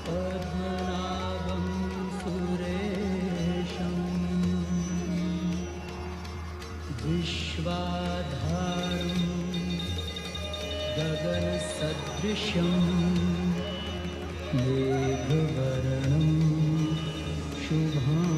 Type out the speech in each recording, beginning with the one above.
पद्मनाभं सुरेशं विश्वाधारं गगनसदृशं मेघवर्णं शुभांगम्।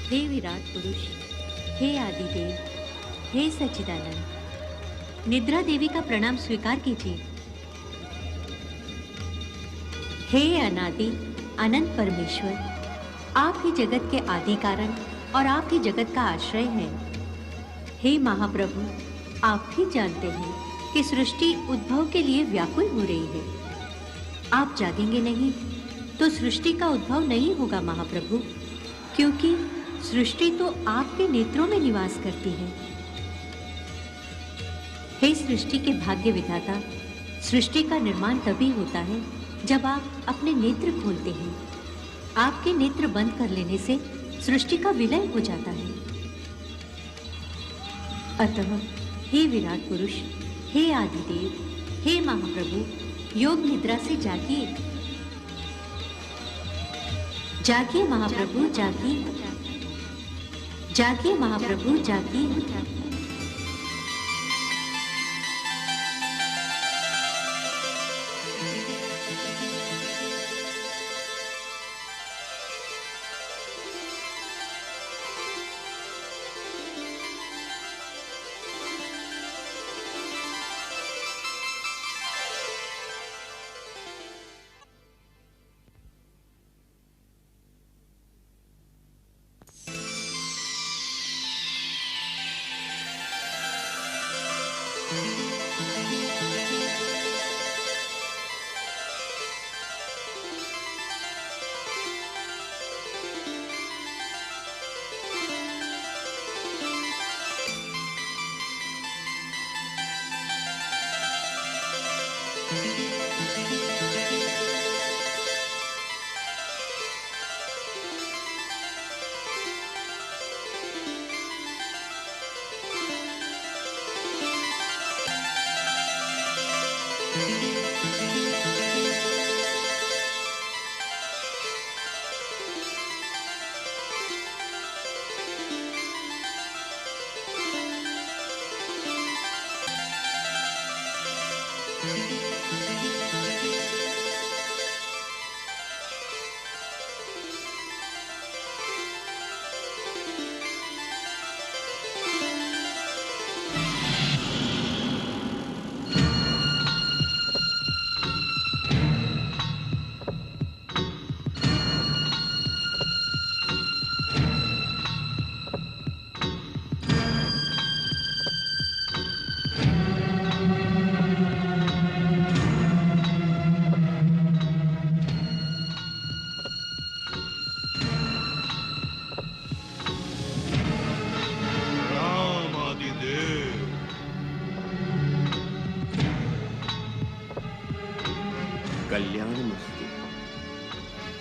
हे विराट पुरुष, हे आदिदेव, हे सच्चिदानंद, निद्रा देवी का प्रणाम स्वीकार कीजिए। हे अनादि अनंत परमेश्वर, आप ही जगत के आदि कारण और आप ही जगत का आश्रय हैं। हे महाप्रभु, आप भी जानते हैं कि सृष्टि उद्भव के लिए व्याकुल हो रही है। आप जागेंगे नहीं तो सृष्टि का उद्भव नहीं होगा महाप्रभु, क्योंकि सृष्टि तो आपके नेत्रों में निवास करती है। हे सृष्टि के भाग्य विधाता, सृष्टि का निर्माण तभी होता है जब आप अपने नेत्र खोलते हैं। आपके नेत्र बंद कर लेने से सृष्टि का विलय हो जाता है। अतः हे विराट पुरुष, हे आदिदेव, हे महाप्रभु, योग निद्रा से जागिए। जागिए महाप्रभु, जागिए। जागिए महाप्रभु, जागिए।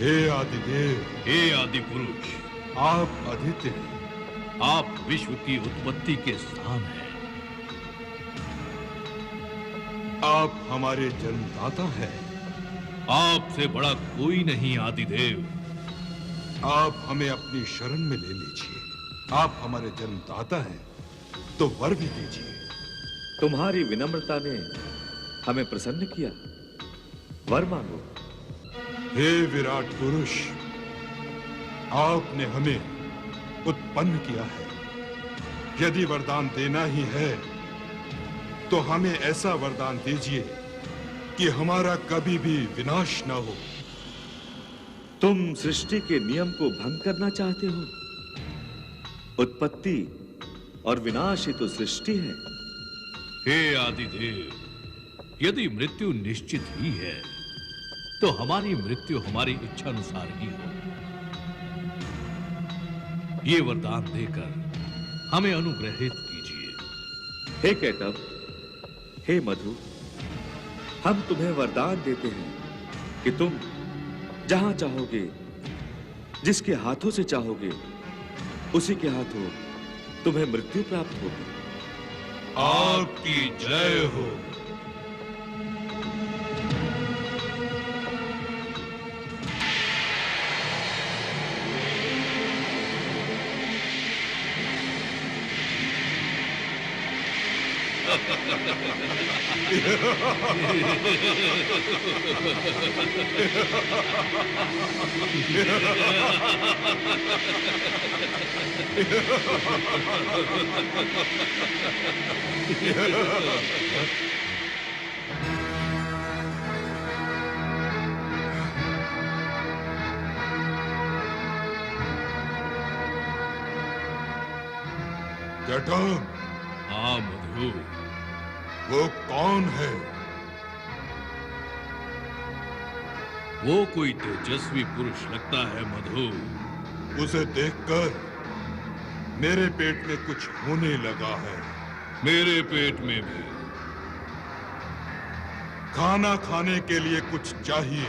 हे आदिदेव, हे आदि पुरुष, आप आदित्य हैं। आप विश्व की उत्पत्ति के स्थान हैं। आप हमारे जन्मदाता हैं। आपसे बड़ा कोई नहीं आदिदेव। आप हमें अपनी शरण में ले लीजिए। आप हमारे जन्मदाता हैं, तो वर भी दीजिए। तुम्हारी विनम्रता ने हमें प्रसन्न किया, वर मांगो। हे विराट पुरुष, आपने हमें उत्पन्न किया है। यदि वरदान देना ही है तो हमें ऐसा वरदान दीजिए कि हमारा कभी भी विनाश न हो। तुम सृष्टि के नियम को भंग करना चाहते हो? उत्पत्ति और विनाश ही तो सृष्टि है। हे आदिदेव, यदि मृत्यु निश्चित ही है तो हमारी मृत्यु हमारी इच्छानुसार ही हो। ये वरदान देकर हमें अनुग्रहित कीजिए। हे कैटब, हे मधु, हम तुम्हें वरदान देते हैं कि तुम जहां चाहोगे, जिसके हाथों से चाहोगे, उसी के हाथों तुम्हें मृत्यु प्राप्त होगी। आपकी जय हो। कैटब, हाँ मधु, वो कौन है? वो कोई तेजस्वी पुरुष लगता है मधु। उसे देखकर मेरे पेट में कुछ होने लगा है। मेरे पेट में भी। खाना खाने के लिए कुछ चाहिए।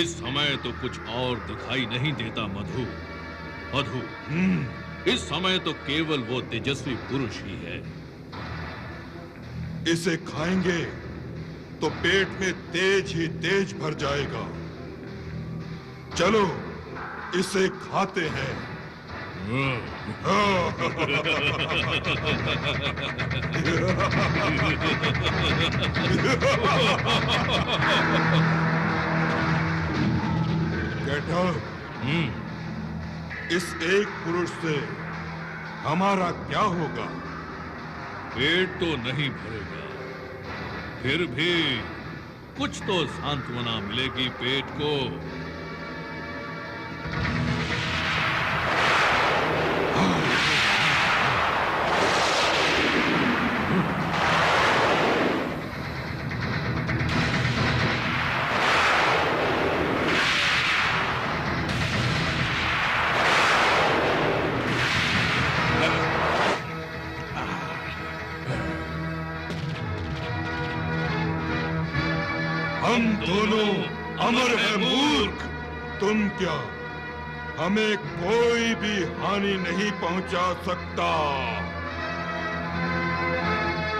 इस समय तो कुछ और दिखाई नहीं देता मधु। मधु, इस समय तो केवल वो तेजस्वी पुरुष ही है। इसे खाएंगे तो पेट में तेज ही तेज भर जाएगा। चलो इसे खाते हैं। कैटब, इस एक पुरुष से हमारा क्या होगा? पेट तो नहीं भरेगा, फिर भी कुछ तो सांत्वना मिलेगी पेट को। हम दोनों अमर हैं मूर्ख। तुम क्या हमें कोई भी हानि नहीं पहुंचा सकता।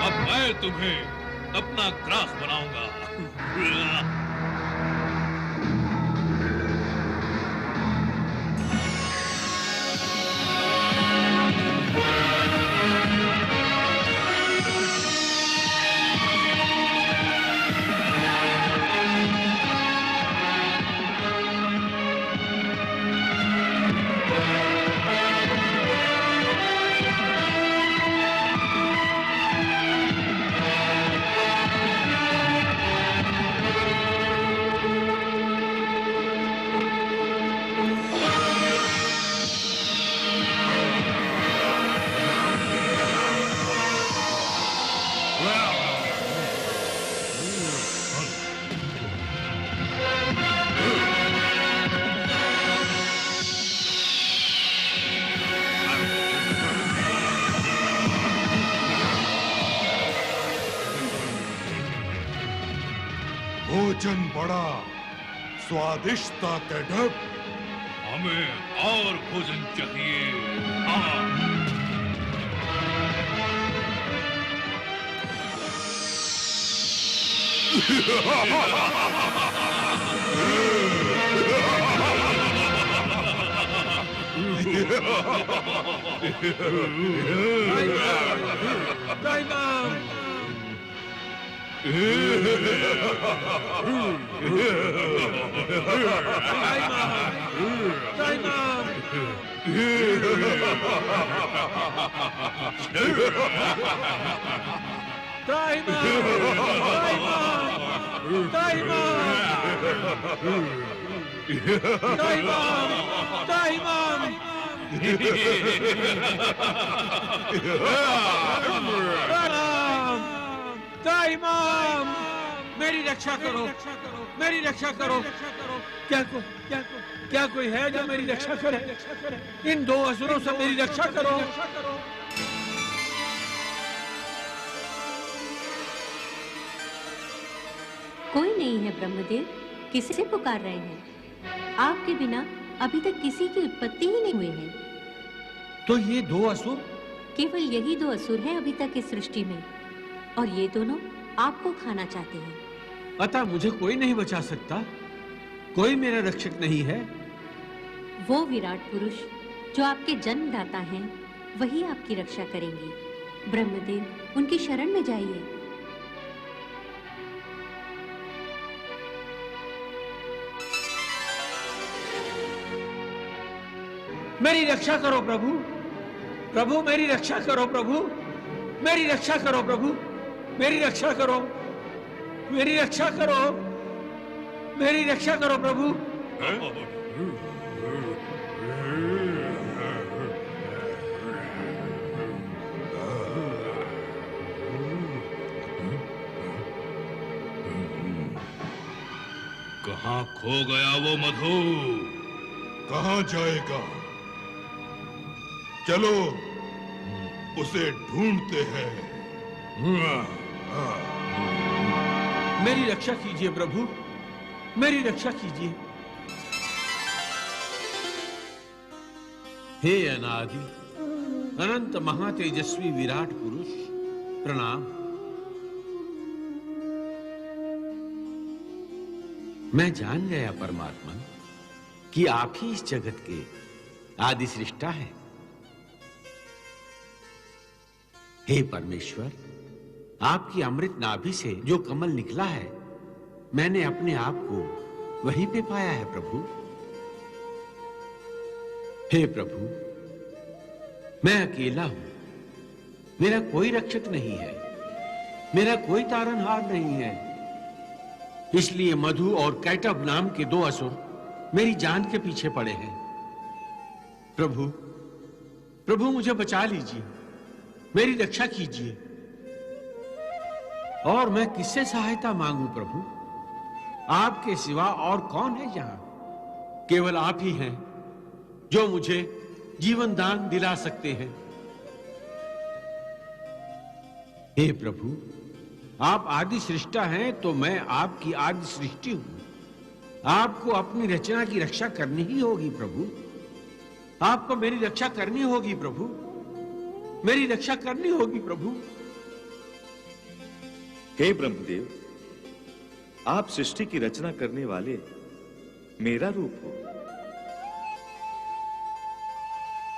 अब मैं तुम्हें अपना ग्रास बनाऊंगा। भोजन बड़ा स्वादिष्ट था कैटब। हमें और भोजन चाहिए। हाँ। Daimon! या इमाम, मेरी रक्षा करो, मेरी रक्षा करो। क्या कोई है जो मेरी रक्षा करे? इन दो असुरों से मेरी रक्षा करो। कोई नहीं है ब्रह्मदेव, किसे पुकार रहे हैं? आपके बिना अभी तक किसी की उत्पत्ति ही नहीं हुई है। तो ये दो असुर? केवल यही दो असुर हैं अभी तक इस सृष्टि में, और ये दोनों आपको खाना चाहते हैं। अतः मुझे कोई नहीं बचा सकता, कोई मेरा रक्षक नहीं है। वो विराट पुरुष जो आपके जन्मदाता हैं, वही आपकी रक्षा करेंगे। ब्रह्मदेव, उनकी शरण में जाइए। मेरी रक्षा करो प्रभु, प्रभु मेरी रक्षा करो प्रभु, मेरी रक्षा करो प्रभु, मेरी रक्षा करो, मेरी रक्षा करो, मेरी रक्षा करो प्रभु। कहाँ खो गया वो मधु? कहाँ जाएगा? चलो उसे ढूंढते हैं। मेरी रक्षा कीजिए प्रभु, मेरी रक्षा कीजिए। हे अनादि अनंत महातेजस्वी विराट पुरुष, प्रणाम। मैं जान गया परमात्मा कि आप ही इस जगत के आदि सृष्टा है। हे परमेश्वर, आपकी अमृत नाभि से जो कमल निकला है, मैंने अपने आप को वहीं पे पाया है प्रभु। हे प्रभु, मैं अकेला हूं, मेरा कोई रक्षक नहीं है, मेरा कोई तारनहार नहीं है। इसलिए मधु और कैटभ नाम के दो असुर मेरी जान के पीछे पड़े हैं। प्रभु, प्रभु मुझे बचा लीजिए, मेरी रक्षा कीजिए। और मैं किससे सहायता मांगू प्रभु? आपके सिवा और कौन है यहां? केवल आप ही हैं जो मुझे जीवन दान दिला सकते हैं। हे प्रभु, आप आदि सृष्टा हैं तो मैं आपकी आदि सृष्टि हूं। आपको अपनी रचना की रक्षा करनी ही होगी प्रभु। आपको मेरी रक्षा करनी होगी प्रभु, मेरी रक्षा करनी होगी प्रभु। हे ब्रह्मदेव, आप सृष्टि की रचना करने वाले मेरा रूप हो।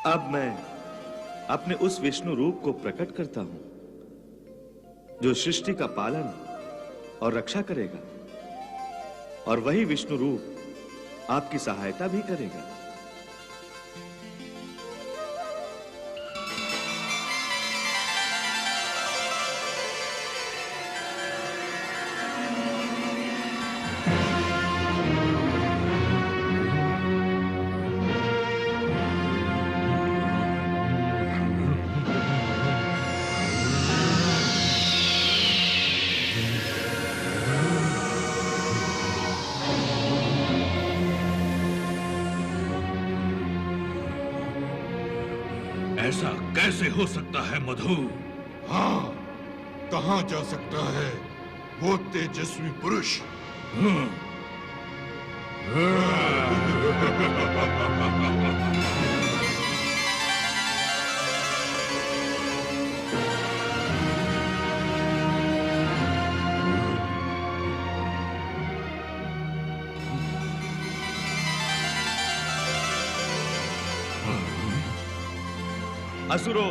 अब मैं अपने उस विष्णु रूप को प्रकट करता हूं जो सृष्टि का पालन और रक्षा करेगा, और वही विष्णु रूप आपकी सहायता भी करेगा। ऐसा कैसे हो सकता है मधु? हाँ, कहाँ जा सकता है वो तेजस्वी पुरुष? असुरो,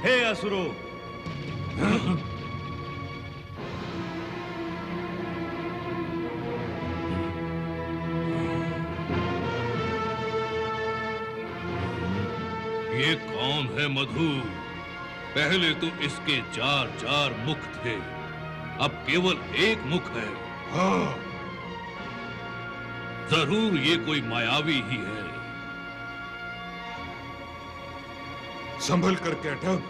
हे असुरो, ये कौन है मधु? पहले तो इसके 4 मुख थे, अब केवल एक मुख है। हाँ, जरूर ये कोई मायावी ही है। संभल कर कैटभ,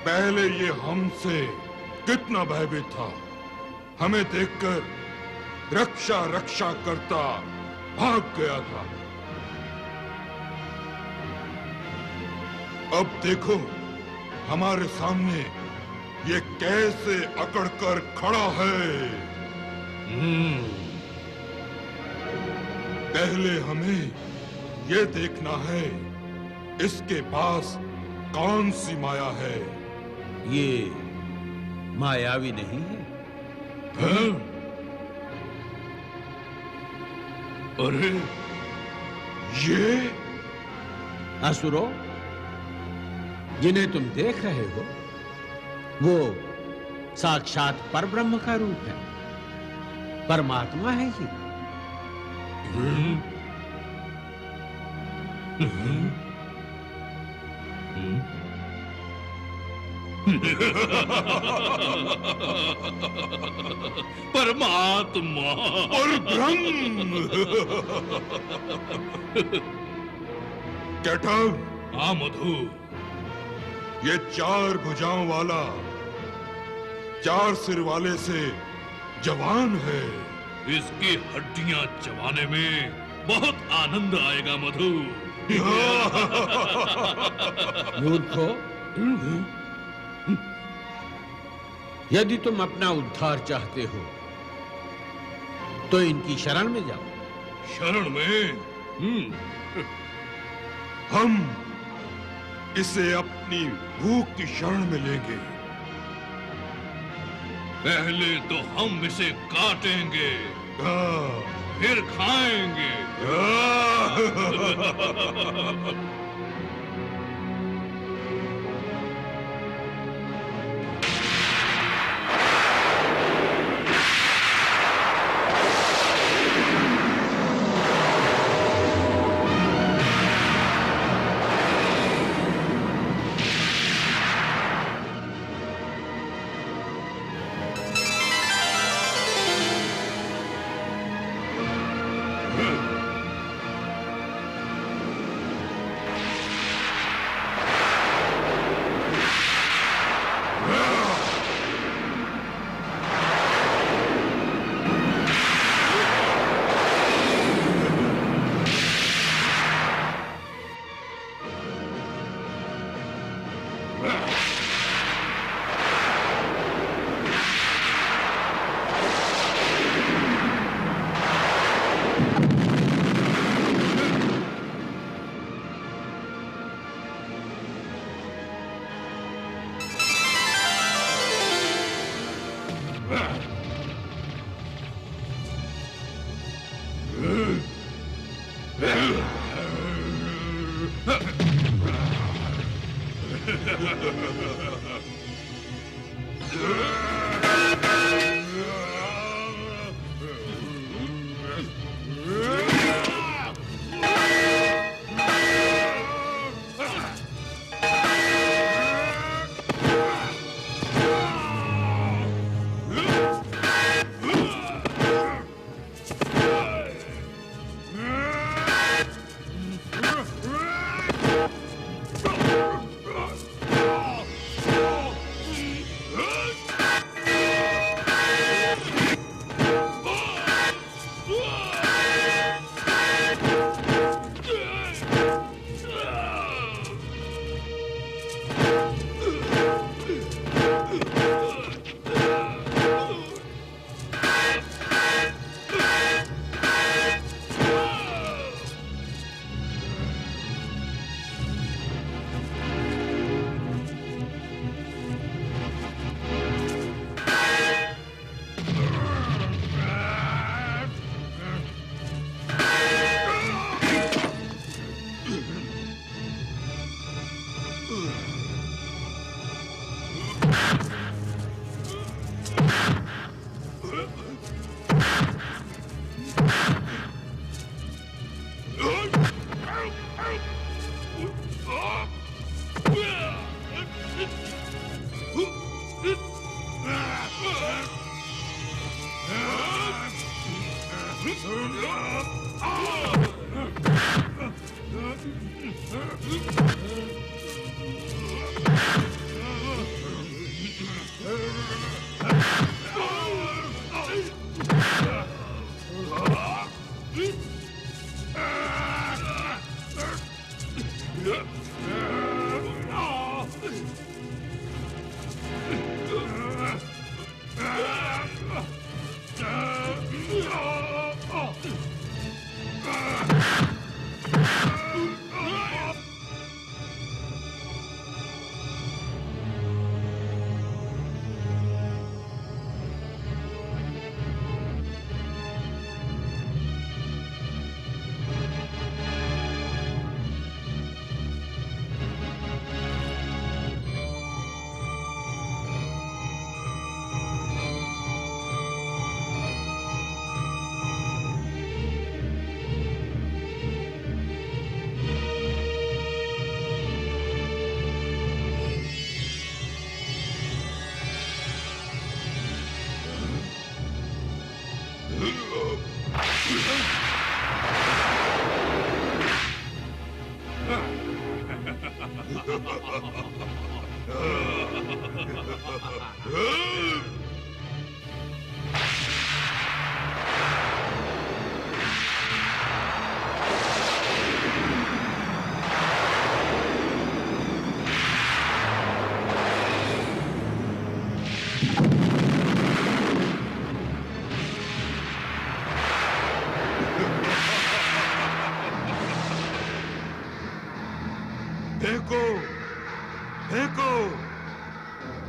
पहले ये हमसे कितना भयभीत था। हमें देखकर रक्षा रक्षा करता भाग गया था। अब देखो हमारे सामने ये कैसे अकड़कर खड़ा है। पहले हमें ये देखना है इसके पास कौन सी माया है। ये मायावी नहीं है? हैं? अरे ये असुरों, जिन्हें तुम देख रहे हो वो साक्षात परब्रह्म का रूप है, परमात्मा है ये। परमात्मा और ब्रह्म। कैटव, हाँ मधु, ये 4 भुजाओं वाला 4 सिर वाले से जवान है। इसकी हड्डियां चबाने में बहुत आनंद आएगा मधु। मूर्खो, यदि तुम अपना उद्धार चाहते हो तो इनकी शरण में जाओ। शरण में? हम इसे अपनी भूख की शरण में लेंगे। पहले तो हम इसे काटेंगे, फिर खाएंगे। देखो, देखो,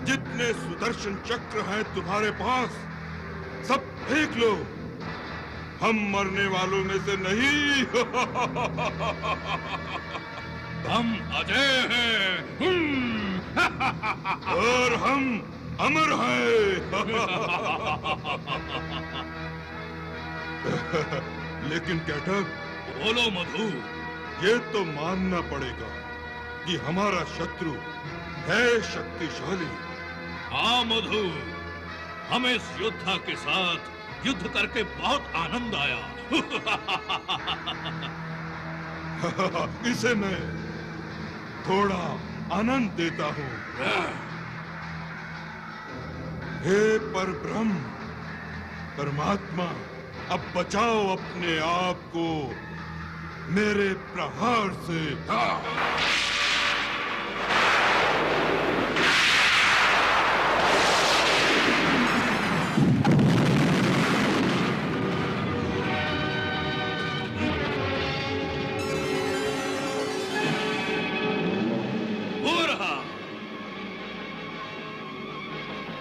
जितने सुदर्शन चक्र हैं तुम्हारे पास, सब फेंक लो। हम मरने वालों में से नहीं। हम अजय हैं। और हम अमर हैं। लेकिन कैटअप, बोलो मधु। ये तो मानना पड़ेगा कि हमारा शत्रु है शक्तिशाली। हाँ मधु, हमें इस योद्धा के साथ युद्ध करके बहुत आनंद आया। इसे मैं थोड़ा आनंद देता हूँ। हे परब्रह्म, परमात्मा, अब बचाओ अपने आप को मेरे प्रहार से।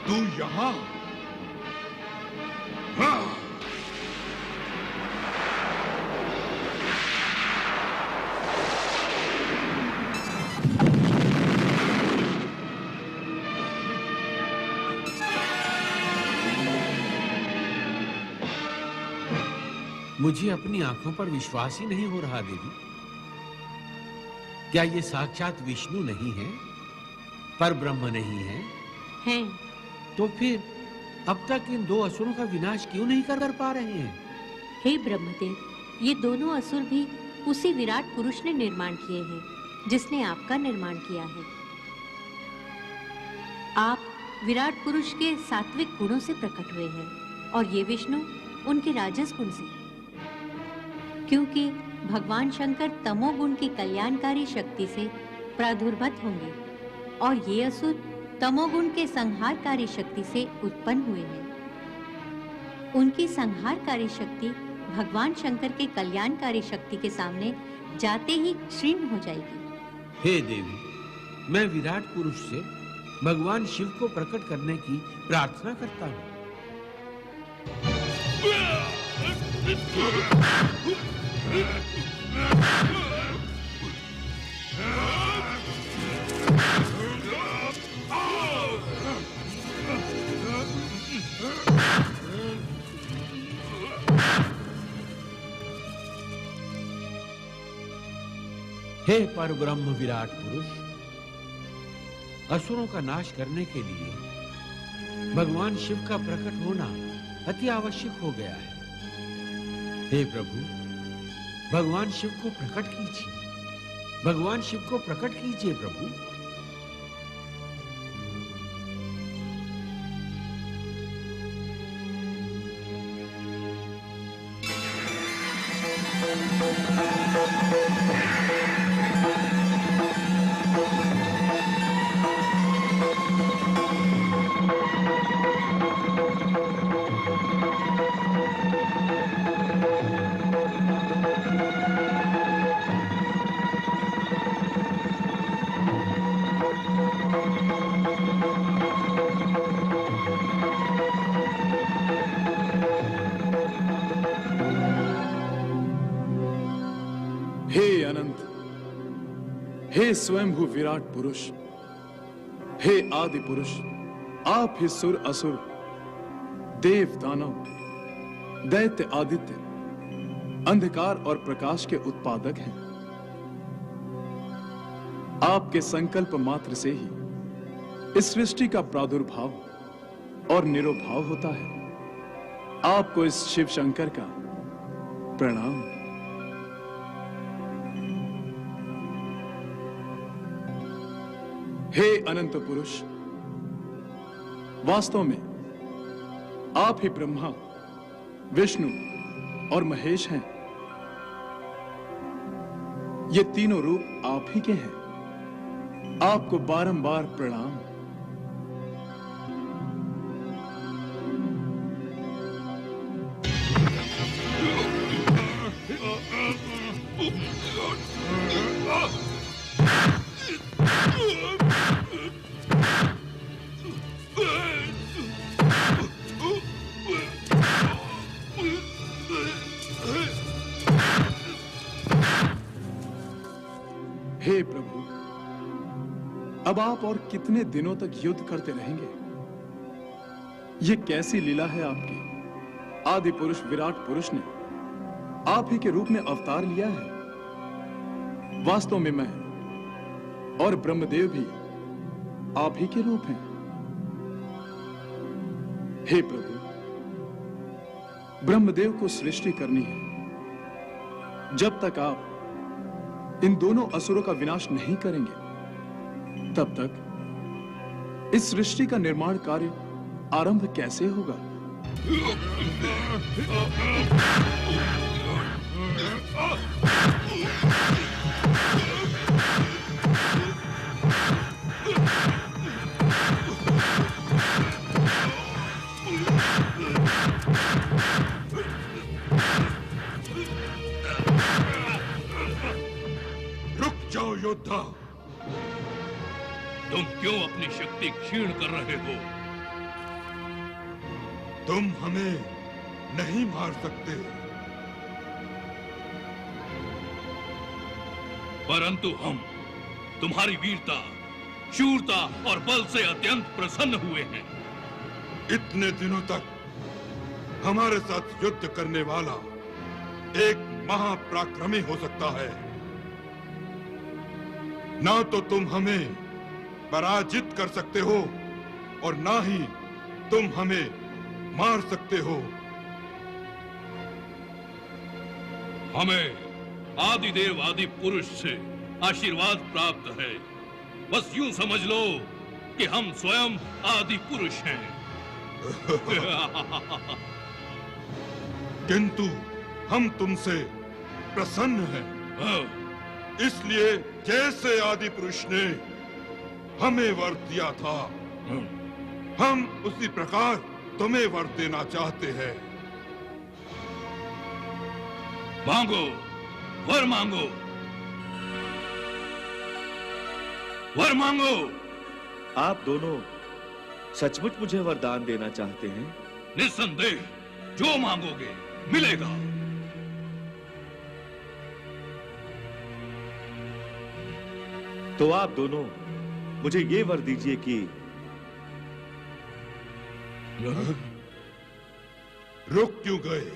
तू यहाँ? हाँ। मुझे अपनी आंखों पर विश्वास ही नहीं हो रहा देवी। क्या ये साक्षात विष्णु नहीं है, पर ब्रह्म नहीं है? हैं। तो फिर अब तक इन दो असुरों का विनाश क्यों नहीं कर पा रहे हैं? हे ब्रह्मदेव, ये दोनों असुर भी उसी विराट पुरुष ने निर्माण किए हैं, जिसने आपका निर्माण किया है। आप विराट पुरुष के सात्विक गुणों से प्रकट हुए हैं और ये विष्णु उनके राजस गुण से, क्योंकि भगवान शंकर तमोगुण की कल्याणकारी शक्ति से प्रादुर्भूत होंगे और ये असुर तमोगुण के संहारकारी शक्ति से उत्पन्न हुए हैं। उनकी संहारकारी शक्ति भगवान शंकर के कल्याणकारी शक्ति के सामने जाते ही क्षीण हो जाएगी। हे देवी, मैं विराट पुरुष से भगवान शिव को प्रकट करने की प्रार्थना करता हूँ। हे परब्रह्म विराट पुरुष, असुरों का नाश करने के लिए भगवान शिव का प्रकट होना अति आवश्यक हो गया है। हे प्रभु, भगवान शिव को प्रकट कीजिए, भगवान शिव को प्रकट कीजिए प्रभु। हे अनंत, हे स्वयंभू विराट पुरुष, हे आदि पुरुष, आप ही सुर असुर, देव दानव, दैत्य आदित्य, अंधकार और प्रकाश के उत्पादक हैं। आपके संकल्प मात्र से ही इस सृष्टि का प्रादुर्भाव और निरोभाव होता है। आपको इस शिव शंकर का प्रणाम। हे अनंत पुरुष, वास्तव में आप ही ब्रह्मा, विष्णु और महेश हैं। ये तीनों रूप आप ही के हैं। आपको बारंबार प्रणाम। हे प्रभु, अब आप और कितने दिनों तक युद्ध करते रहेंगे? ये कैसी लीला है आपकी? आदि पुरुष विराट पुरुष ने आप ही के रूप में अवतार लिया है। वास्तव में मैं और ब्रह्मदेव भी आप ही के रूप हैं। हे प्रभु, ब्रह्मदेव को सृष्टि करनी है। जब तक आप इन दोनों असुरों का विनाश नहीं करेंगे, तब तक इस सृष्टि का निर्माण कार्य आरंभ कैसे होगा? रुक जाओ योद्धा। तुम क्यों अपनी शक्ति क्षीण कर रहे हो? तुम हमें नहीं मार सकते, परंतु हम तुम्हारी वीरता, शूरता और बल से अत्यंत प्रसन्न हुए हैं। इतने दिनों तक हमारे साथ युद्ध करने वाला एक महापराक्रमी हो सकता है। ना तो तुम हमें पराजित कर सकते हो और ना ही तुम हमें मार सकते हो। हमें आदिदेव आदि पुरुष से आशीर्वाद प्राप्त है। बस यूं समझ लो कि हम स्वयं आदि पुरुष हैं। किंतु हम तुमसे प्रसन्न हैं, इसलिए जैसे आदि पुरुष ने हमें वर दिया था, हम उसी प्रकार तुम्हें वर देना चाहते हैं। मांगो, वर मांगो, वर मांगो। आप दोनों सचमुच मुझे वरदान देना चाहते हैं? निस्संदेह, जो मांगोगे मिलेगा। तो आप दोनों मुझे ये वर दीजिए कि रुक क्यों गए?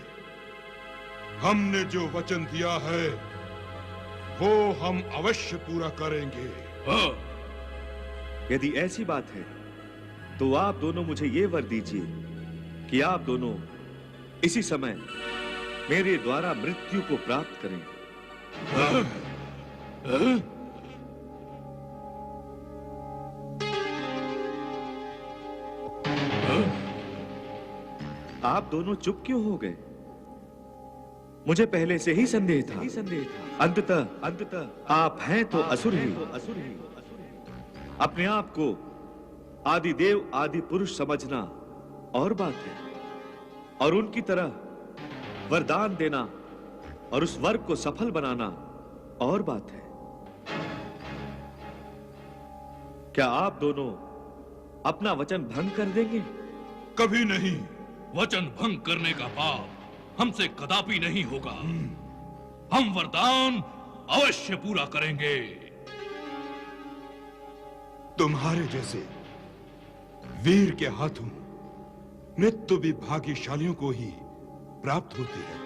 हमने जो वचन दिया है वो हम अवश्य पूरा करेंगे। यदि ऐसी बात है तो आप दोनों मुझे ये वर दीजिए कि आप दोनों इसी समय मेरे द्वारा मृत्यु को प्राप्त करें। आप दोनों चुप क्यों हो गए? मुझे पहले से ही संदेह था। अंततः आप हैं तो असुर ही। अपने आप को आदि देव आदि पुरुष समझना और बात है, और उनकी तरह वरदान देना और उस वर को सफल बनाना और बात है। क्या आप दोनों अपना वचन भंग कर देंगे? कभी नहीं। वचन भंग करने का पाप हमसे कदापि नहीं होगा। हम वरदान अवश्य पूरा करेंगे। तुम्हारे जैसे वीर के हाथों मृत्यु भी भाग्यशालियों को ही प्राप्त होती है।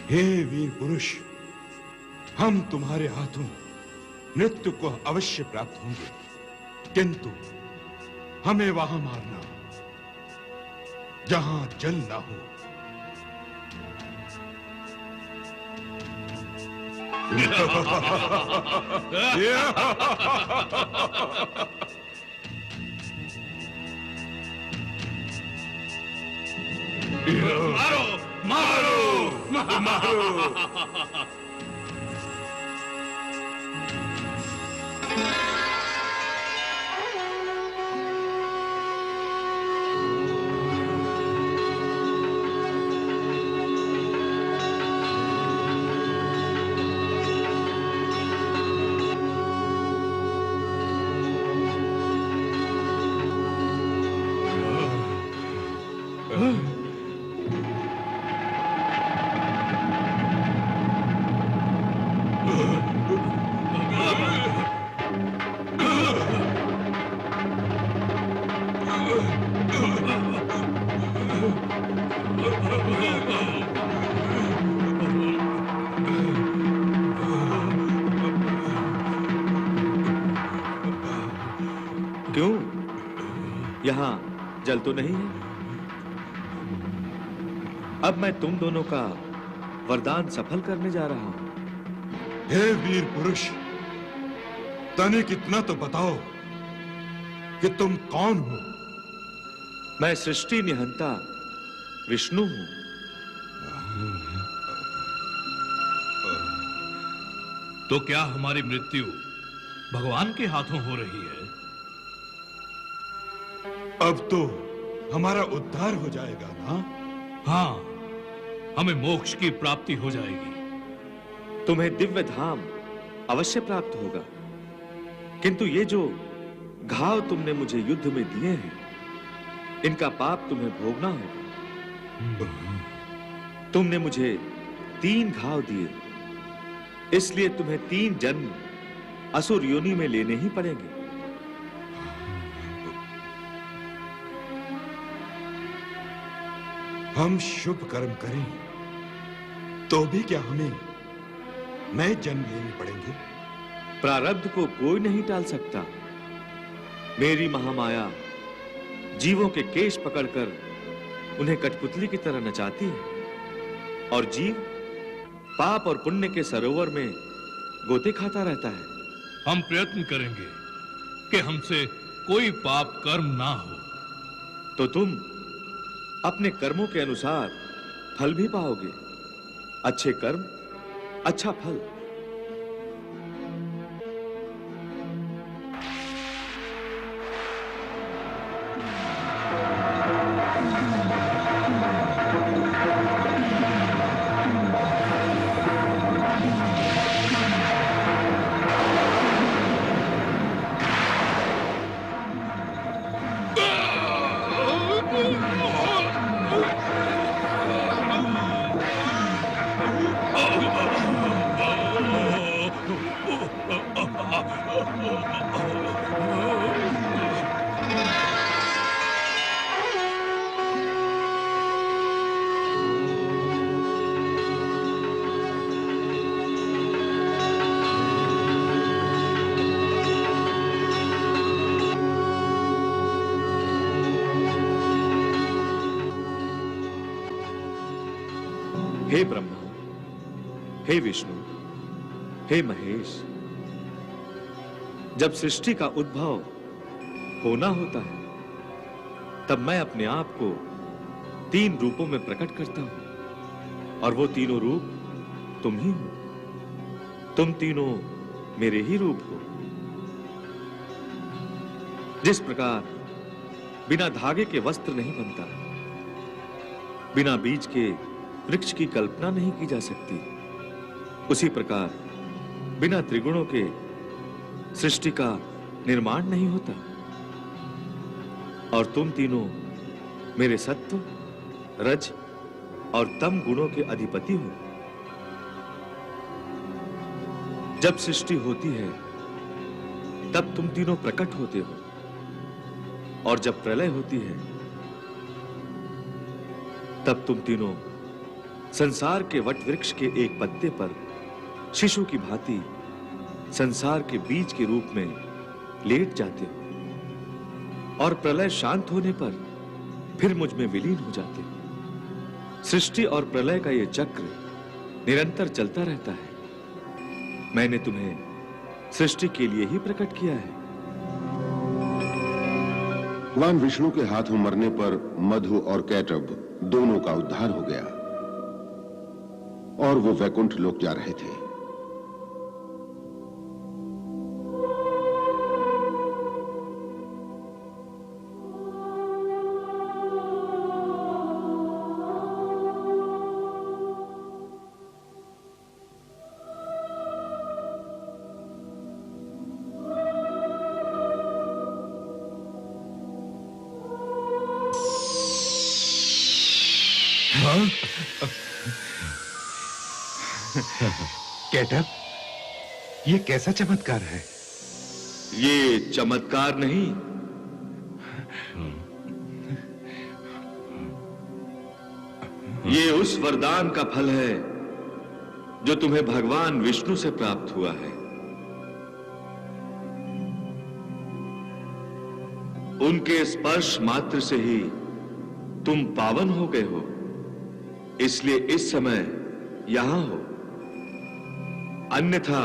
हे वीर पुरुष, हम तुम्हारे हाथों मृत्यु को अवश्य प्राप्त होंगे, किंतु हमें वहां मारना जहां जल ना हो। मारो मारो मारो। क्यों? यहां जल तो नहीं है? अब मैं तुम दोनों का वरदान सफल करने जा रहा हूं। हे वीर पुरुष, तनिक इतना तो बताओ कि तुम कौन हो? मैं सृष्टि निहंता विष्णु हूं। तो क्या हमारी मृत्यु भगवान के हाथों हो रही है? अब तो हमारा उद्धार हो जाएगा ना? हाँ, हमें मोक्ष की प्राप्ति हो जाएगी। तुम्हें दिव्य धाम अवश्य प्राप्त होगा, किंतु ये जो घाव तुमने मुझे युद्ध में दिए हैं, इनका पाप तुम्हें भोगना होगा। तुमने मुझे 3 घाव दिए, इसलिए तुम्हें 3 जन्म असुर योनि में लेने ही पड़ेंगे। हम शुभ कर्म करें तो भी क्या हमें नए जन्म लेने पड़ेंगे? प्रारब्ध को कोई नहीं टाल सकता। मेरी महामाया जीवों के केश पकड़कर उन्हें कठपुतली की तरह नचाती है, और जीव पाप और पुण्य के सरोवर में गोते खाता रहता है। हम प्रयत्न करेंगे कि हमसे कोई पाप कर्म ना हो। तो तुम अपने कर्मों के अनुसार फल भी पाओगे। अच्छे कर्म, अच्छा फल। हे ब्रह्मा, हे विष्णु, हे महेश, जब सृष्टि का उद्भव होना होता है, तब मैं अपने आप को 3 रूपों में प्रकट करता हूं, और वो तीनों रूप तुम ही हो। तुम तीनों मेरे ही रूप हो। जिस प्रकार बिना धागे के वस्त्र नहीं बनता, बिना बीज के वृक्ष की कल्पना नहीं की जा सकती, उसी प्रकार बिना त्रिगुणों के सृष्टि का निर्माण नहीं होता। और तुम तीनों मेरे सत्व, रज और तम गुणों के अधिपति हो। जब सृष्टि होती है, तब तुम तीनों प्रकट होते हो, और जब प्रलय होती है, तब तुम तीनों संसार के वट वृक्ष के एक पत्ते पर शिशु की भांति संसार के बीज के रूप में लेट जाते हो और प्रलय शांत होने पर फिर मुझ में विलीन हो जाते हो। सृष्टि और प्रलय का यह चक्र निरंतर चलता रहता है। मैंने तुम्हें सृष्टि के लिए ही प्रकट किया है। भगवान विष्णु के हाथों मरने पर मधु और कैटब दोनों का उद्धार हो गया और वो वैकुंठ लोक जा रहे थे। कैटब, ये कैसा चमत्कार है? ये चमत्कार नहीं, ये उस वरदान का फल है जो तुम्हें भगवान विष्णु से प्राप्त हुआ है। उनके स्पर्श मात्र से ही तुम पावन हो गए हो, इसलिए इस समय यहां हो। अन्यथा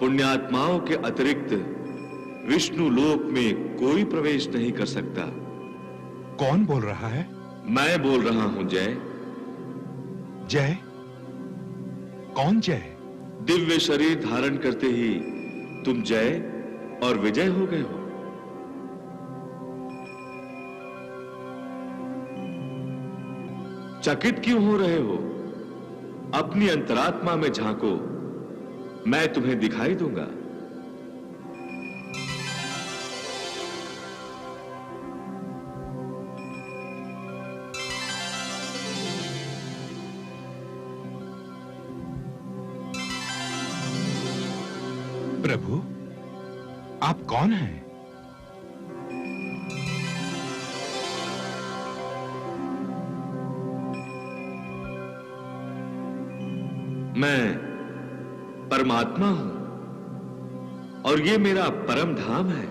पुण्यात्माओं के अतिरिक्त विष्णु लोक में कोई प्रवेश नहीं कर सकता। कौन बोल रहा है? मैं बोल रहा हूं जय। जय? कौन जय? दिव्य शरीर धारण करते ही तुम जय और विजय हो गए हो। चकित क्यों हो रहे हो? अपनी अंतरात्मा में झांको, मैं तुम्हें दिखाई दूंगा। प्रभु, आप कौन हैं? मैं परमात्मा हूं और ये मेरा परम धाम है।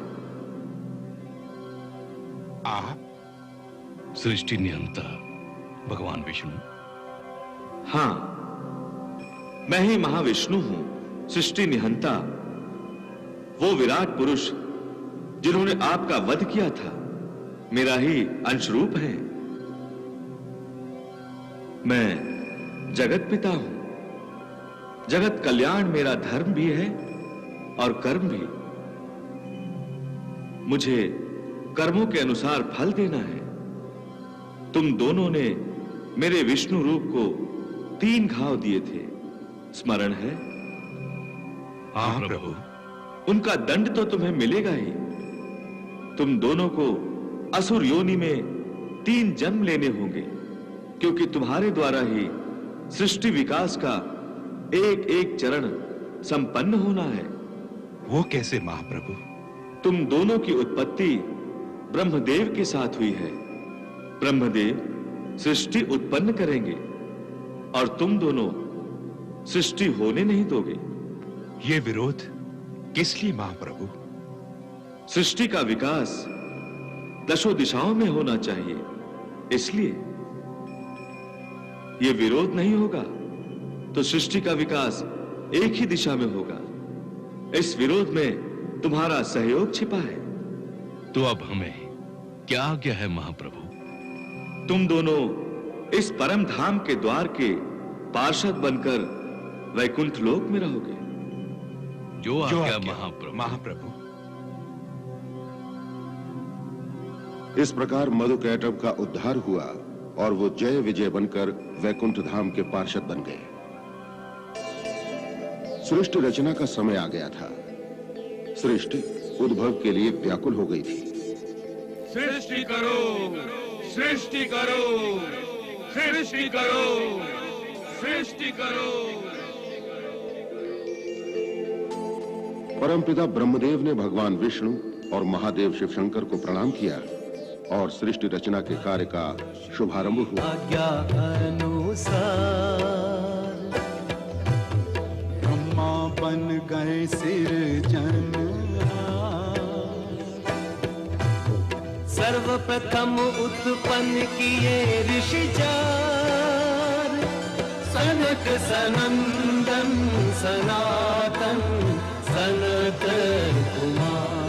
आप सृष्टि नियंता भगवान विष्णु? हां, मैं ही महाविष्णु हूं, सृष्टि निहंता, वो विराट पुरुष जिन्होंने आपका वध किया था, मेरा ही अंशरूप है। मैं जगत पिता हूं। जगत कल्याण मेरा धर्म भी है और कर्म भी। मुझे कर्मों के अनुसार फल देना है। तुम दोनों ने मेरे विष्णु रूप को 3 घाव दिए थे, स्मरण है? हाँ प्रभु। उनका दंड तो तुम्हें मिलेगा ही। तुम दोनों को असुर योनि में 3 जन्म लेने होंगे, क्योंकि तुम्हारे द्वारा ही सृष्टि विकास का एक एक चरण संपन्न होना है। वो कैसे महाप्रभु? तुम दोनों की उत्पत्ति ब्रह्मदेव के साथ हुई है। ब्रह्मदेव सृष्टि उत्पन्न करेंगे और तुम दोनों सृष्टि होने नहीं दोगे। ये विरोध किस लिए महाप्रभु? सृष्टि का विकास दशों दिशाओं में होना चाहिए, इसलिए यह विरोध नहीं होगा तो सृष्टि का विकास एक ही दिशा में होगा। इस विरोध में तुम्हारा सहयोग छिपा है। तो अब हमें क्या आज्ञा है महाप्रभु? तुम दोनों इस परम धाम के द्वार के पार्षद बनकर वैकुंठ लोक में रहोगे। जो जो आज्ञा आज्ञा महाप्रभु। महाप्रभु। इस प्रकार मधु कैटब का उद्धार हुआ और वो जय विजय बनकर वैकुंठ धाम के पार्षद बन गए। सृष्टि रचना का समय आ गया था। सृष्टि उद्भव के लिए व्याकुल हो गई थी। सृष्टि करो, सृष्टि करो, सृष्टि करो, सृष्टि करो। परमपिता ब्रह्मदेव ने भगवान विष्णु और महादेव शिव शंकर को प्रणाम किया और सृष्टि रचना के कार्य का शुभारंभ हुआ। आज्ञा अनुसार ब्रह्मा बन गए सिरजनहार। सर्वप्रथम उत्पन्न किए ऋषि चार, सनक सनंदन सनातन सनत कुमार।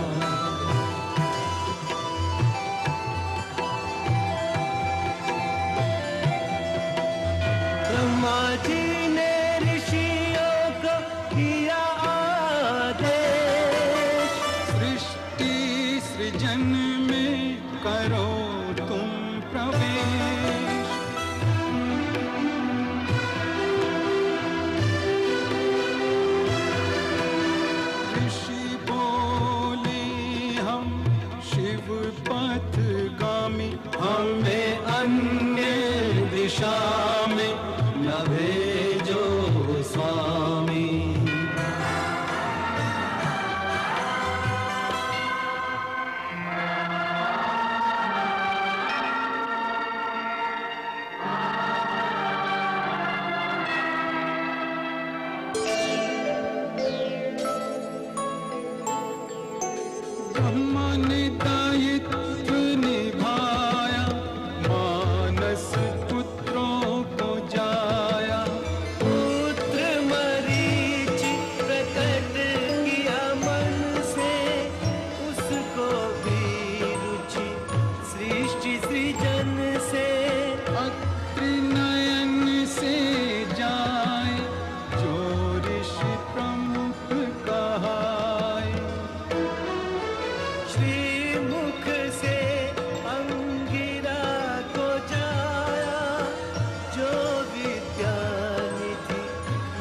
ब्रह्मा जी ने ऋषियों को किया आदेश, सृष्टि सृजन में करो तुम प्रवेश। ऋषि बोले हम शिव पथगामी, हमें अन्य दिशा में न भेजो स्वामी। ब्रह्मा ने दायित्व निभाया, मानस पुत्रों को जाया। पुत्र मरीचि प्रकट किया मन से, उसको भी रुचि सृष्टि सृजन से। अत्रि नयन से जाए जो ऋषि प्रमुख कहाए। श्रीमुख से अंगिरा को जाया, जो विद्यानिधि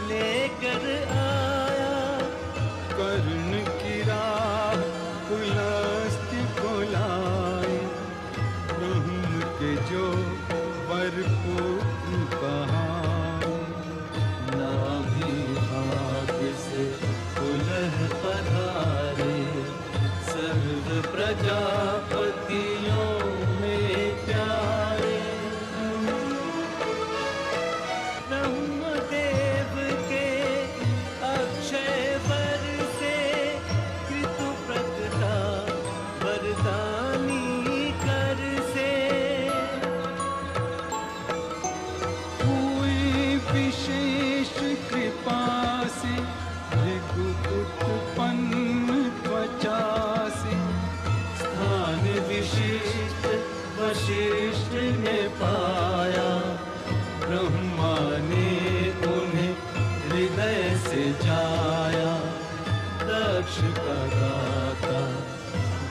लेकर आया। कर्ण की राह पुलस्त्य को लाए, ब्रह्म के जो वर पुत्र कहाए। नाभि भाग्य से पुलह पधारे, सर्व प्रजापतियों में प्यारे। ब्रह्मदेव के अक्षय वर से, कृतु प्रकटा वरदानी कर से। हुए विशेष कृपा से, भृगु उत्पन्न त्वचा से। स्थान विशिष्ट वशिष्ठ ने पाया, ब्रह्मा ने उन्हें हृदय से जाया। दक्ष का दाता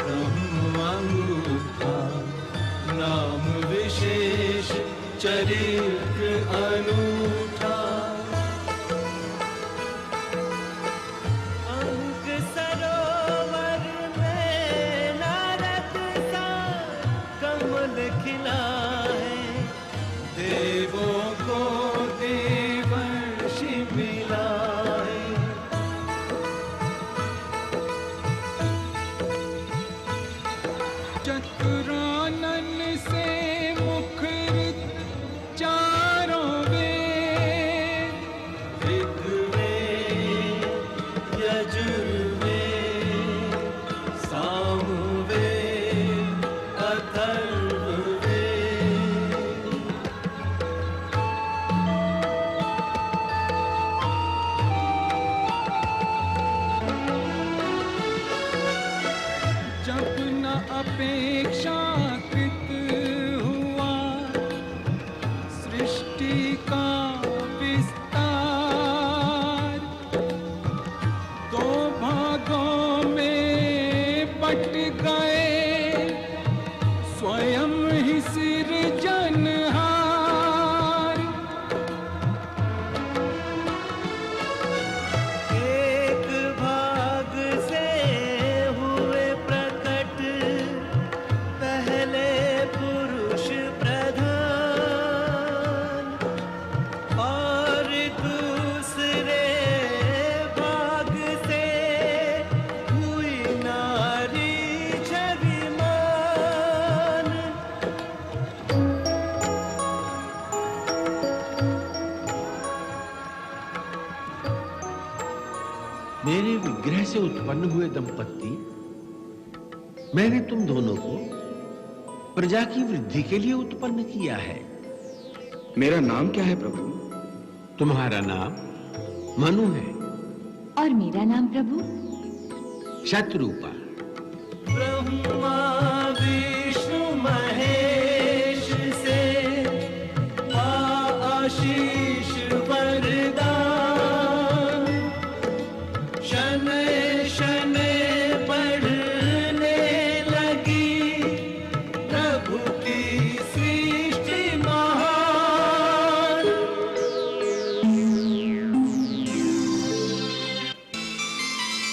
ब्रह्मांगूठा, नाम विशेष चरित्र अनूठा। अंक सरोवर में नारद सा कमल खिला है, देवों को देवर्षि मिला है। चतुरानन से मुखरित चारों वेद, मेरे विग्रह से उत्पन्न हुए दंपत्ति, मैंने तुम दोनों को प्रजा की वृद्धि के लिए उत्पन्न किया है। मेरा नाम क्या है प्रभु? तुम्हारा नाम मनु है। और मेरा नाम प्रभु शत्रुपा। ब्रह्मा विष्णु महेश से आशीष वरदान, शनै शनै बढ़ने लगी प्रभु की सृष्टि महान।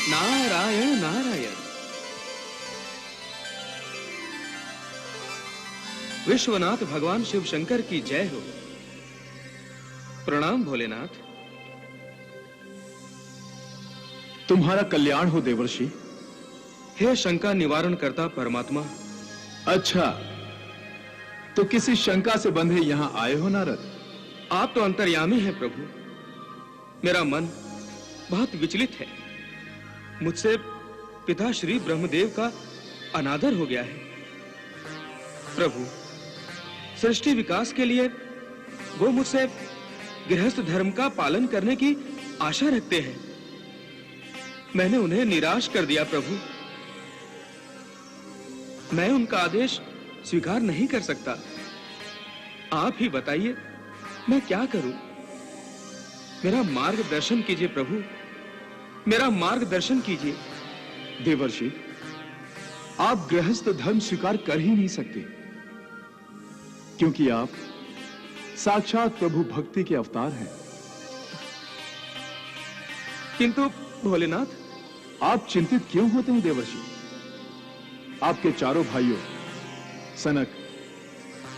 नारायण नारायण। विश्वनाथ भगवान शिव शंकर की जय हो। प्रणाम भोलेनाथ। तुम्हारा कल्याण हो देवर्षि। हे शंका निवारण करता परमात्मा। अच्छा, तो किसी शंका से बंधे यहां आए हो नारद? आप तो अंतर्यामी हैं प्रभु। मेरा मन बहुत विचलित है। मुझसे पिता श्री ब्रह्मदेव का अनादर हो गया है। प्रभु, सृष्टि विकास के लिए वो मुझसे गृहस्थ धर्म का पालन करने की आशा रखते हैं। मैंने उन्हें निराश कर दिया प्रभु। मैं उनका आदेश स्वीकार नहीं कर सकता। आप ही बताइए मैं क्या करूं? मेरा मार्गदर्शन कीजिए प्रभु, मेरा मार्गदर्शन कीजिए। देवर्षि, आप गृहस्थ धर्म स्वीकार कर ही नहीं सकते, क्योंकि आप साक्षात प्रभु भक्ति के अवतार हैं। किंतु भोलेनाथ, आप चिंतित क्यों होते हैं देवर्षि? आपके चारों भाइयों सनक,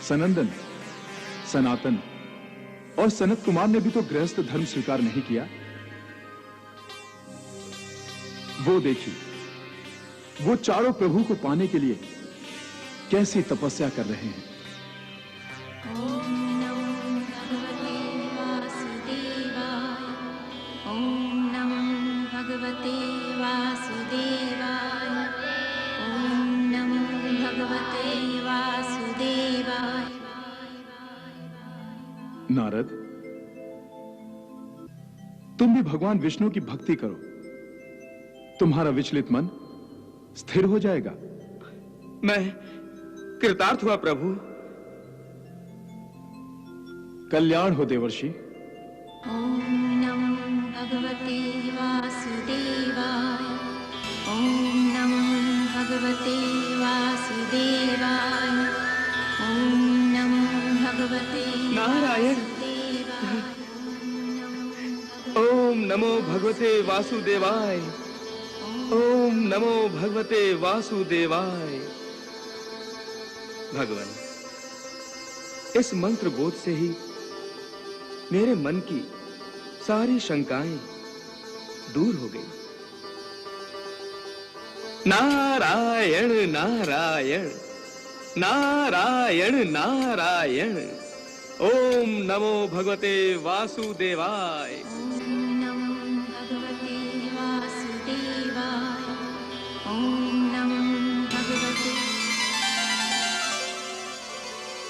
सनंदन, सनातन और सनत कुमार ने भी तो गृहस्थ धर्म स्वीकार नहीं किया। वो देखिए, वो चारों प्रभु को पाने के लिए कैसी तपस्या कर रहे हैं। ओम नमो भगवते वासुदेवाय। ओम नमो भगवते वासुदेवाय। ओम नमो भगवते वासुदेवाय। नारद, तुम भी भगवान विष्णु की भक्ति करो, तुम्हारा विचलित मन स्थिर हो जाएगा। मैं कृतार्थ हुआ प्रभु। कल्याण हो देवर्षि। ओम नमो भगवते वासुदेवाय। ओम नमो भगवते वासुदेवाय। ओम नमो भगवते नारायण। ओम नमो भगवते वासुदेवाय। ओम नमो भगवते वासुदेवाय। भगवान, इस मंत्र बोध से ही मेरे मन की सारी शंकाएं दूर हो गई। नारायण नारायण नारायण नारायण। ओम नमो भगवते वासुदेवाय। ओम नमो भगवते वासुदेवाय। ओम नमो भगवते।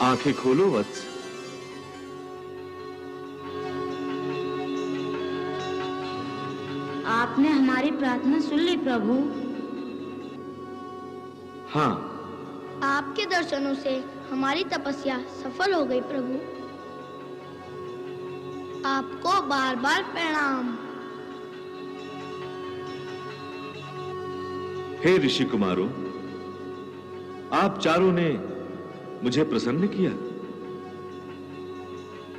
आंखें खोलो वत्स। आपने हमारी प्रार्थना सुन ली प्रभु। हाँ, आपके दर्शनों से हमारी तपस्या सफल हो गई प्रभु। आपको बार बार प्रणाम। हे ऋषि कुमारों, आप चारों ने मुझे प्रसन्न किया।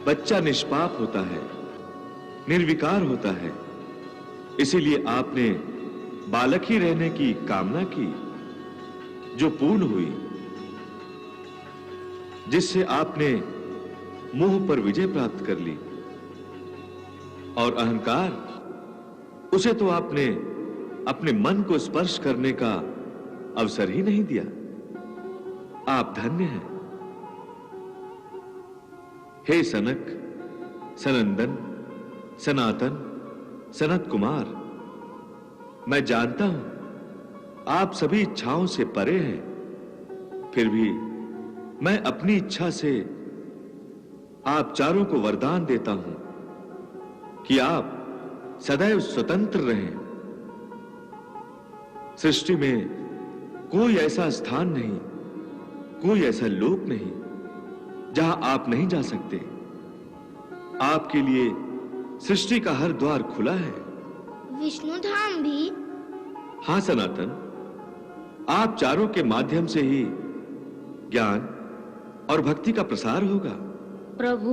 बच्चा निष्पाप होता है, निर्विकार होता है, इसीलिए आपने बालक ही रहने की कामना की, जो पूर्ण हुई, जिससे आपने मोह पर विजय प्राप्त कर ली। और अहंकार, उसे तो आपने अपने मन को स्पर्श करने का अवसर ही नहीं दिया। आप धन्य हैं। हे सनक, सनंदन, सनातन, सनत कुमार, मैं जानता हूं आप सभी इच्छाओं से परे हैं, फिर भी मैं अपनी इच्छा से आप चारों को वरदान देता हूं कि आप सदैव स्वतंत्र रहें। सृष्टि में कोई ऐसा स्थान नहीं, कोई ऐसा लोक नहीं जहां आप नहीं जा सकते। आपके लिए सृष्टि का हर द्वार खुला है। विष्णु धाम भी? हां सनातन, आप चारों के माध्यम से ही ज्ञान और भक्ति का प्रसार होगा। प्रभु,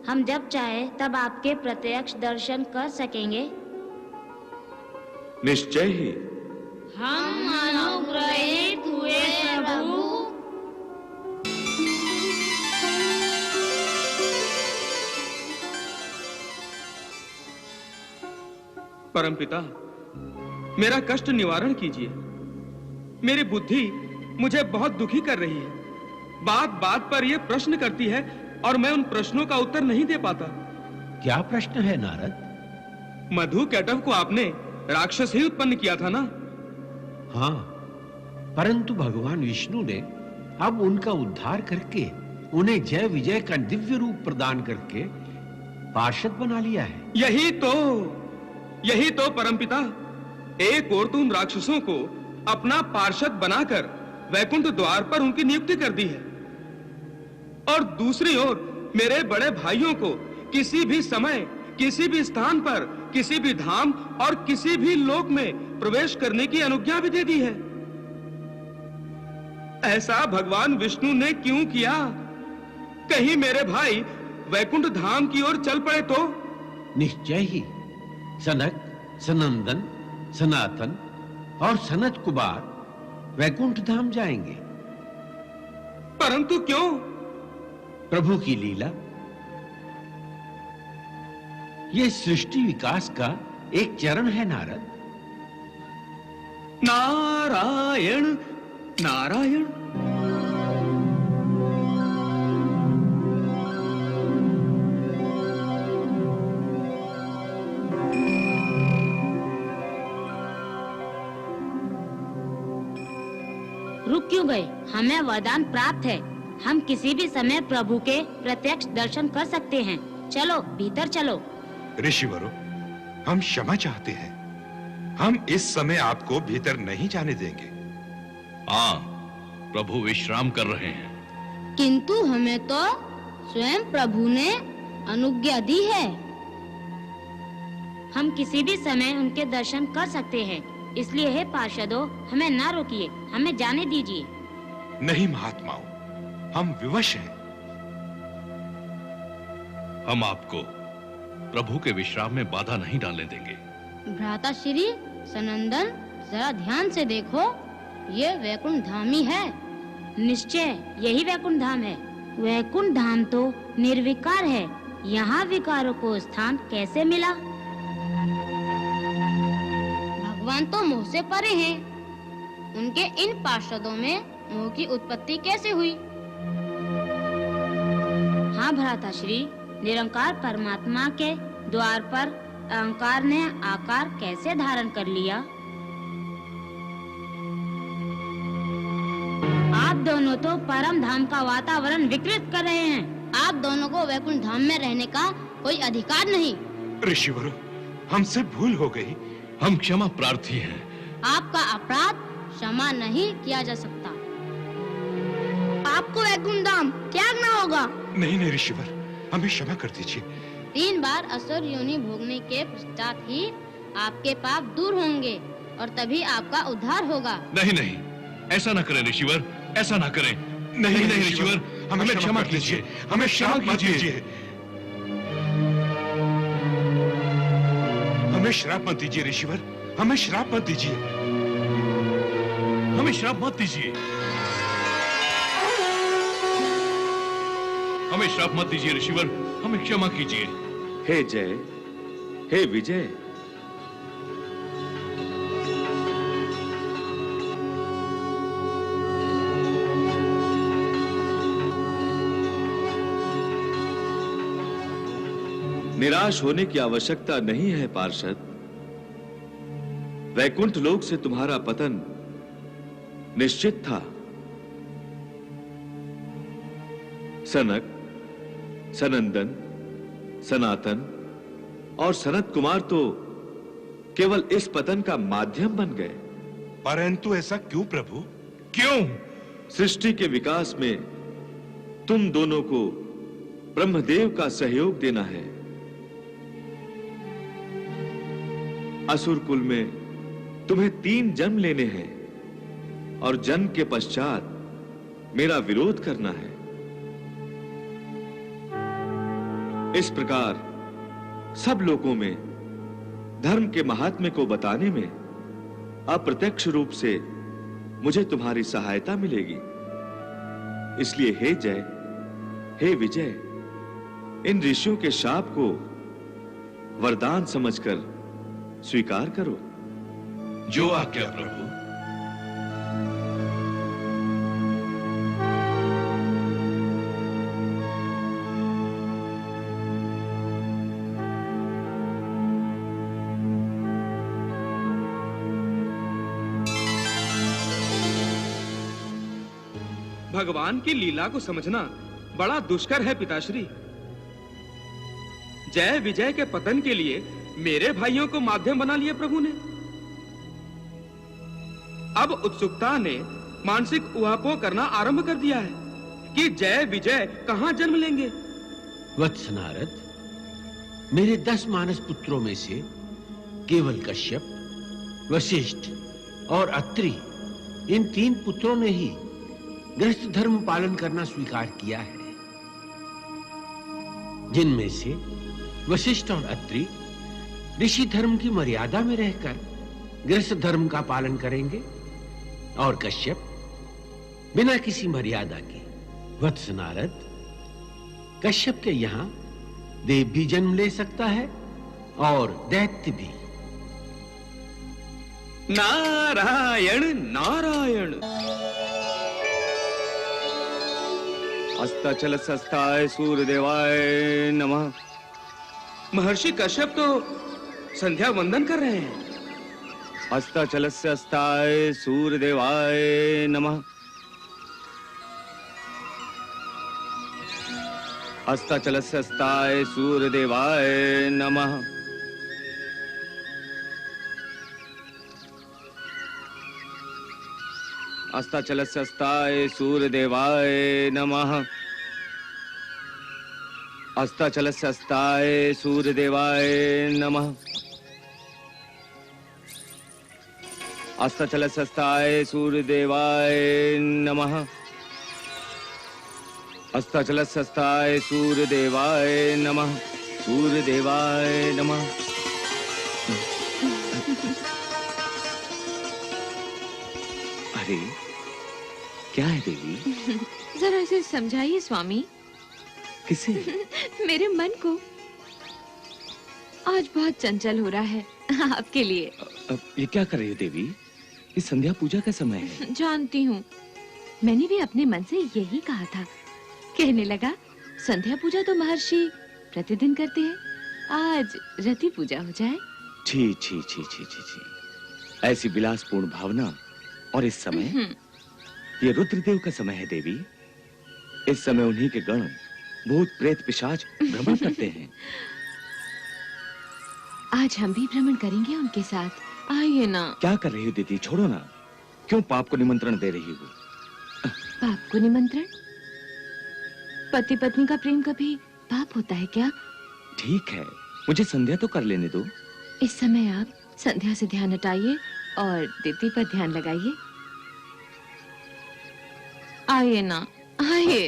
हम जब चाहे तब आपके प्रत्यक्ष दर्शन कर सकेंगे? निश्चय ही। हम अनुग्रहित हुए प्रभु। परमपिता, मेरा कष्ट निवारण कीजिए। मेरी बुद्धि मुझे बहुत दुखी कर रही है। बात बात पर यह प्रश्न करती है और मैं उन प्रश्नों का उत्तर नहीं दे पाता। क्या प्रश्न है नारद? मधु कैटव को आपने राक्षस ही उत्पन्न किया था ना? हाँ, परंतु भगवान विष्णु ने अब उनका उद्धार करके उन्हें जय विजय का दिव्य रूप प्रदान करके पार्षद बना लिया है। यही तो परमपिता, एक ओर तुम राक्षसों को अपना पार्षद बनाकर वैकुंठ द्वार पर उनकी नियुक्ति कर दी है, और दूसरी ओर मेरे बड़े भाइयों को किसी भी समय, किसी भी स्थान पर, किसी भी धाम और किसी भी लोक में प्रवेश करने की अनुज्ञा भी दे दी है। ऐसा भगवान विष्णु ने क्यों किया? कहीं मेरे भाई वैकुंठ धाम की ओर चल पड़े तो? निश्चय ही सनक, सनंदन, सनातन और सनत कुमार वैकुंठ धाम जाएंगे। परंतु क्यों? प्रभु की लीला। यह सृष्टि विकास का एक चरण है नारद। नारायण नारायण। रुक क्यों गए? हमें वरदान प्राप्त है। हम किसी भी समय प्रभु के प्रत्यक्ष दर्शन कर सकते हैं। चलो भीतर चलो। ऋषिवरों, हम क्षमा चाहते हैं। हम इस समय आपको भीतर नहीं जाने देंगे। हाँ, प्रभु विश्राम कर रहे हैं। किंतु हमें तो स्वयं प्रभु ने अनुज्ञा दी है। हम किसी भी समय उनके दर्शन कर सकते हैं, इसलिए हे पार्षदों, हमें ना रोकिए, हमें जाने दीजिए। नहीं महात्माओं, हम विवश हैं। हम आपको प्रभु के विश्राम में बाधा नहीं डालने देंगे। भ्राता श्री सनंदन, जरा ध्यान से देखो, ये वैकुंठ धाम ही है। निश्चय यही वैकुंठ धाम है। वैकुंठ धाम तो निर्विकार है, यहाँ विकारों को स्थान कैसे मिला? भगवान तो मोह से परे हैं। उनके इन पार्षदों में मोह की उत्पत्ति कैसे हुई? हाँ भ्राता श्री, निरंकार परमात्मा के द्वार पर अहंकार ने आकार कैसे धारण कर लिया? आप दोनों तो परम धाम का वातावरण विकृत कर रहे हैं। आप दोनों को वैकुंठ धाम में रहने का कोई अधिकार नहीं। ऋषिवरों, हमसे भूल हो गई। हम क्षमा प्रार्थी हैं। आपका अपराध क्षमा नहीं किया जा सकता। आपको वैकुंठ धाम त्यागना होगा। नहीं ऋषिवर, हमें क्षमा कर दीजिए। 3 बार असुर योनि भोगने के पश्चात ही आपके पाप दूर होंगे और तभी आपका उद्धार होगा। नहीं, ऐसा न करें ऋषिवर, ऐसा न करें। नहीं ऋषिवर, हमें क्षमा कीजिए, हमें क्षमा कीजिए। हमें श्राप मत दीजिए ऋषिवर, हमें श्राप मत दीजिए। हमें श्राप मत दीजिए। हमें श्राप मत दीजिए ऋषिवर, हमें क्षमा कीजिए। हे जय, हे विजय, निराश होने की आवश्यकता नहीं है पार्षद। वैकुंठ लोक से तुम्हारा पतन निश्चित था। सनक, सनंदन, सनातन और सनत कुमार तो केवल इस पतन का माध्यम बन गए। परंतु ऐसा क्यों प्रभु? क्यों? सृष्टि के विकास में तुम दोनों को ब्रह्मदेव का सहयोग देना है। असुर कुल में तुम्हें 3 जन्म लेने हैं और जन्म के पश्चात मेरा विरोध करना है। इस प्रकार सब लोगों में धर्म के महात्म्य को बताने में अप्रत्यक्ष रूप से मुझे तुम्हारी सहायता मिलेगी। इसलिए हे जय, हे विजय, इन ऋषियों के शाप को वरदान समझकर स्वीकार करो। जो आज्ञा प्रभु। भगवान की लीला को समझना बड़ा दुष्कर है पिताश्री। जय विजय के पतन के लिए मेरे भाइयों को माध्यम बना लिया प्रभु ने। अब उत्सुकता ने मानसिक उहापोह करना आरंभ कर दिया है कि जय विजय कहां जन्म लेंगे। वत्स नारद, मेरे 10 मानस पुत्रों में से केवल कश्यप, वशिष्ठ और अत्रि, इन 3 पुत्रों ने ही गृहस्थ धर्म पालन करना स्वीकार किया है। जिनमें से वशिष्ठ और अत्रि ऋषि धर्म की मर्यादा में रहकर गृहस्थ धर्म का पालन करेंगे और कश्यप बिना किसी मर्यादा के। वत्स नारद, कश्यप के यहां देव भी जन्म ले सकता है और दैत्य भी। नारायण नारायण। अस्ताचलस्ताय सूर्यदेवाय नमः। महर्षि कश्यप तो संध्या वंदन कर रहे हैं। अस्ताचलस्ताय सूर्यदेवाय नमः। अस्ताचलस्ताय सूर्यदेवाय नमः। अस्ताचलस्ताय सूर्यदेवाय नमः। अस्ताचलस्ताय सूर्यदेवाय नमः। अस्ताचलस्ताय सूर्यदेवाय नमः। अस्ताचलस्ताय सूर्यदेवाय नमः। सूर्यदेवाय नमः। अरे क्या है देवी? जरा इसे समझाइए स्वामी। किसे? मेरे मन को। आज बहुत चंचल हो रहा है आपके लिए। ये क्या कर रही हो देवी? ये संध्या पूजा का समय है। जानती हूँ, मैंने भी अपने मन से यही कहा था। कहने लगा संध्या पूजा तो महर्षि प्रतिदिन करते हैं, आज रति पूजा हो जाए। छी छी छी छी छी छी। ऐसी विलासपूर्ण भावना। और इस समय ये रुद्रदेव का समय है देवी। इस समय उन्हीं के गण भूत प्रेत पिशाच भ्रमण करते हैं। आज हम भी भ्रमण करेंगे उनके साथ। आइए ना। क्या कर रही हो दीदी? छोड़ो ना। क्यों पाप को निमंत्रण दे रही हो? पाप को निमंत्रण? पति पत्नी का प्रेम कभी पाप होता है क्या? ठीक है, मुझे संध्या तो कर लेने दो। इस समय आप संध्या से ध्यान हटाइए और दीदी पर ध्यान लगाइए। आइए ना, आइए।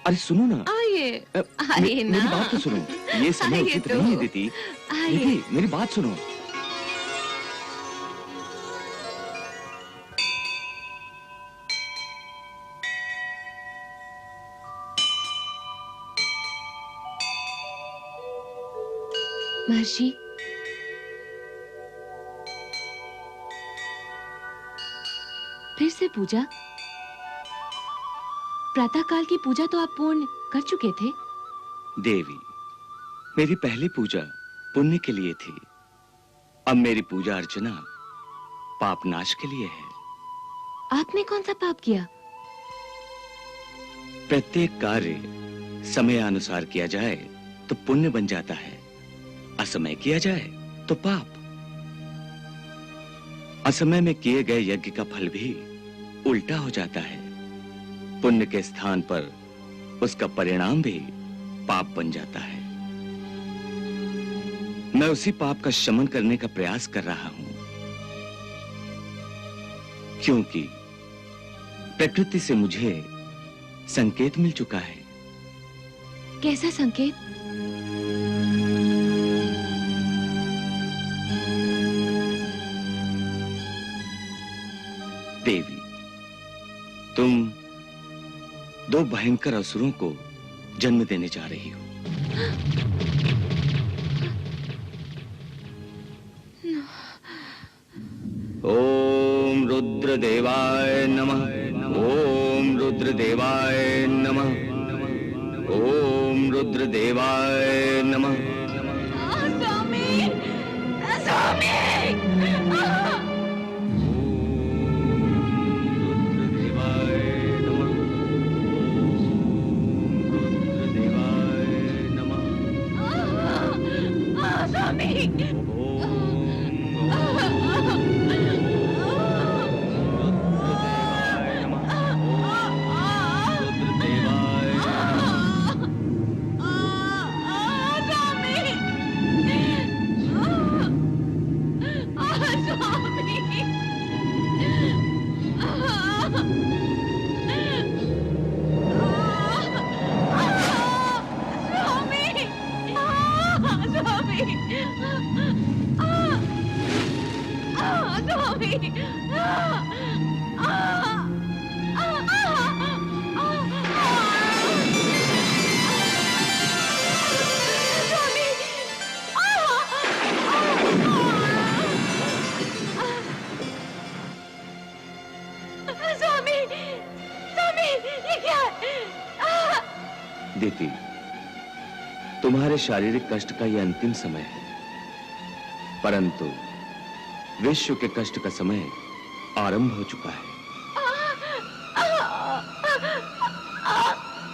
अरे सुनो ना। आइए, आइए ना। मेरी बात तो सुनो। ये समय उचित नहीं है दीदी। दीदी मेरी बात सुनो। महर्षि, फिर से पूजा? प्रातःकाल की पूजा तो आप पूर्ण कर चुके थे। देवी, मेरी पहली पूजा पुण्य के लिए थी। अब मेरी पूजा अर्चना पाप नाश के लिए है। आपने कौन सा पाप किया? प्रत्येक कार्य समय अनुसार किया जाए तो पुण्य बन जाता है, असमय किया जाए तो पाप। असमय में किए गए यज्ञ का फल भी उल्टा हो जाता है। पुण्य के स्थान पर उसका परिणाम भी पाप बन जाता है। मैं उसी पाप का शमन करने का प्रयास कर रहा हूं, क्योंकि प्रकृति से मुझे संकेत मिल चुका है। कैसा संकेत? देवी, तुम दो भयंकर असुरों को जन्म देने जा रही हो। ओम रुद्रदेवाय नमः। ओम रुद्रदेवाय नमः। ओम रुद्रदेवाय नमः। स्वामी, स्वामी। दीदी, तुम्हारे शारीरिक कष्ट का यह अंतिम समय है, परंतु विश्व के कष्ट का समय आरंभ हो चुका है।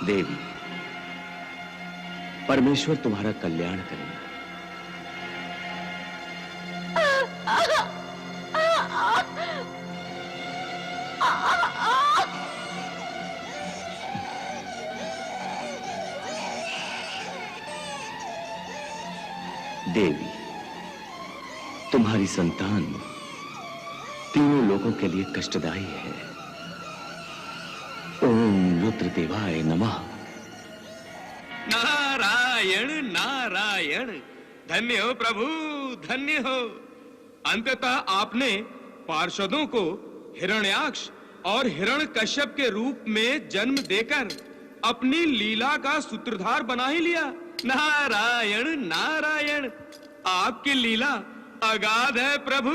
देवी, परमेश्वर तुम्हारा कल्याण करे। देवी, तुम्हारी संतान तीनों लोगों के लिए कष्टदायी है। ओम रुद्रदेवाय नमः। नारायण नारायण। धन्य हो प्रभु, धन्य हो। अंततः आपने पार्षदों को हिरण्याक्ष और हिरण्यकश्यप के रूप में जन्म देकर अपनी लीला का सूत्रधार बना ही लिया। नारायण नारायण, आपकी लीला अगाध है प्रभु।